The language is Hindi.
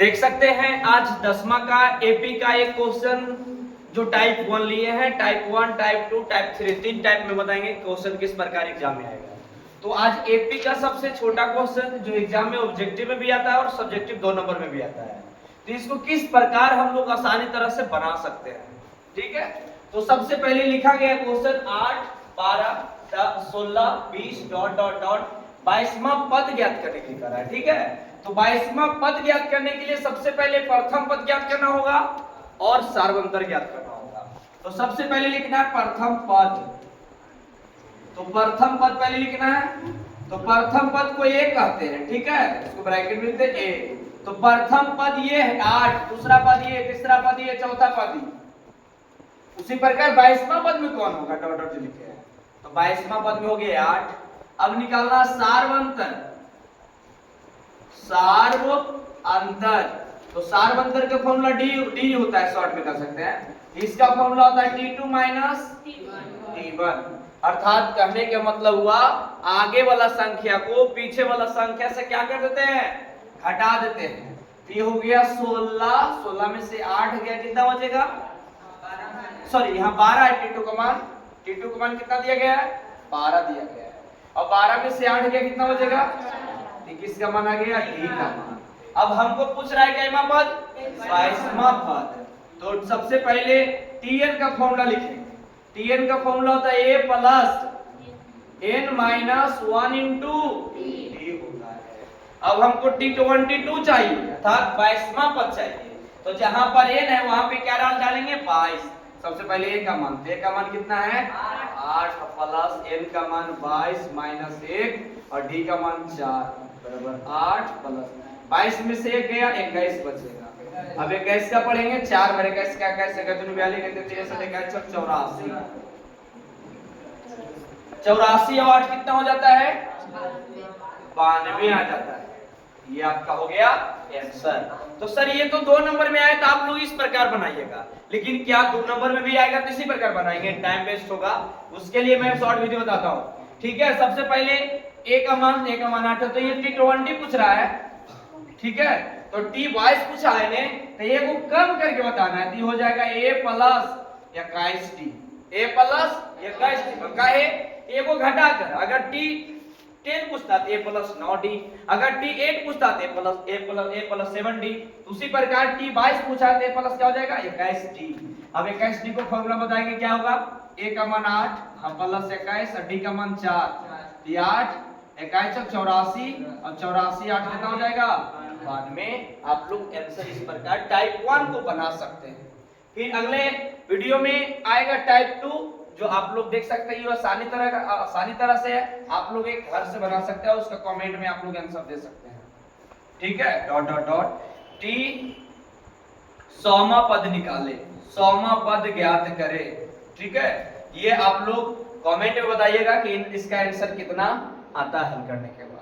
देख सकते हैं आज 10वां का एपी का एक क्वेश्चन जो टाइप 1 लिए हैं, टाइप 1, टाइप 2, टाइप 3, तीन टाइप में बताएंगे क्वेश्चन किस प्रकार एग्जाम में आएगा। तो आज एपी का सबसे छोटा क्वेश्चन जो एग्जाम में ऑब्जेक्टिव में भी आता है और सब्जेक्टिव 2 नंबर में भी आता है, तो इसको किस प्रकार हम लोग आसानी तरह से बना सकते हैं। ठीक है, तो सबसे पहले लिखा गया क्वेश्चन 8, 12, 16, 20 डॉट डॉट डॉट 22वां पद ज्ञात करने के लिए करा है। ठीक है, तो 22वां पद ज्ञात करने के लिए सबसे पहले प्रथम पद ज्ञात करना होगा और सार्वंतर ज्ञात करना होगा। तो सबसे पहले लिखना है प्रथम पद, तो प्रथम पद पहले लिखना है। तो प्रथम पद को ए कहते हैं, ठीक है, इसको ब्रैकेट में लिखते हैं ए। तो प्रथम पद ये है 8, दूसरा पद ये, तीसरा पद ये, चौथा पद ये। उसी प्रकार 22वां पद में कौन होगा, डॉट डॉट लिखे हैं। तो 22वां पद में हो गया 8। अब निकालना सार्वंतर, सार्व अंतर। तो सार्वंतर का फॉर्मूला डी होता है, शॉर्ट में कर सकते हैं। इसका फॉर्मूला होता है T2 माइनस T1, अर्थात कहने का मतलब हुआ आगे वाला संख्या को पीछे वाला संख्या से क्या कर देते हैं, घटा देते हैं। तो ये हो गया 16, 16 में से 8 गया, कितना बचेगा, सॉरी यहाँ 12 है। T2 का मान कितना दिया गया है, 12 दिया गया है। और 12 में से 8 गया, कितना बचेगा, किसका मान आ गया, डी का मान। अब हमको पूछ रहा है क्या पद, 22वां पद। तो सबसे पहले Tn का फॉर्मूला लिखेंगे। Tn का फॉर्मूला होता है a plus n minus 1 into D होता है। अब हमको T22 चाहिए, अर्थात 22वां पद चाहिए। तो जहां पर n है वहां पे क्या डालेंगे, 22। सबसे पहले a का मान, तो a का मान कितना है, 8 प्लस n का मान 22 माइनस 1 और d का मान 4 बराबर 8 प्लस 22 में से 1 गया, 21 बचेगा। अब 21 का पढ़ेंगे, 4 बार 21 का कैसे करते हैं, 42 कहते हैं, 63 21 84, 84 और 8 कितना हो जाता है, 92 आ जाता है। ये आपका हो गया आंसर। तो सर ये तो 2 नंबर में आया, तो आप लोग इस प्रकार बनाइएगा, लेकिन क्या 2 नंबर में भी आएगा तो इसी प्रकार बनाएंगे, टाइम वेस्ट होगा। उसके लिए मैं शॉर्ट वीडियो बताता हूँ। ठीक है, सबसे पहले a का मान 8 है, तो ये T20 पूछ रहा है। ठीक है, तो T22 पूछा है ने, तो ये को कम करके बताना है। तो हो जाएगा a plus 21t, a plus 21t का है, a को घटाकर। अगर T10 पूछता तो a प्लस 9d, अगर T8 पूछता तो a प्लस 7d। उसी प्रकार T22 पूछा तो a प्लस क्या हो जाएगा, 21d। अब 21d को फॉर्मूला बताएंगे, क्या होगा, a का मान 8 प्लस 21 और d का मान 4, 8 21 84 और 84 8 कितना हो जाएगा, 92। आप लोग आंसर इस प्रकार टाइप 1 को बना सकते हैं। फिर अगले वीडियो में आएगा टाइप 2, जो आप लोग देख सकते हैं। ये आसानी तरह से आप लोग एक घर से बना सकते हैं, उसका कमेंट में आप लोग आंसर दे सकते हैं। ठीक है, डॉट डॉट डॉट टी 100वां पद निकाले, 100वां पद ज्ञात करे। ठीक है, ये आप लोग कमेंट में बताइएगा कि इसका आंसर कितना आता है हल करने के बाद।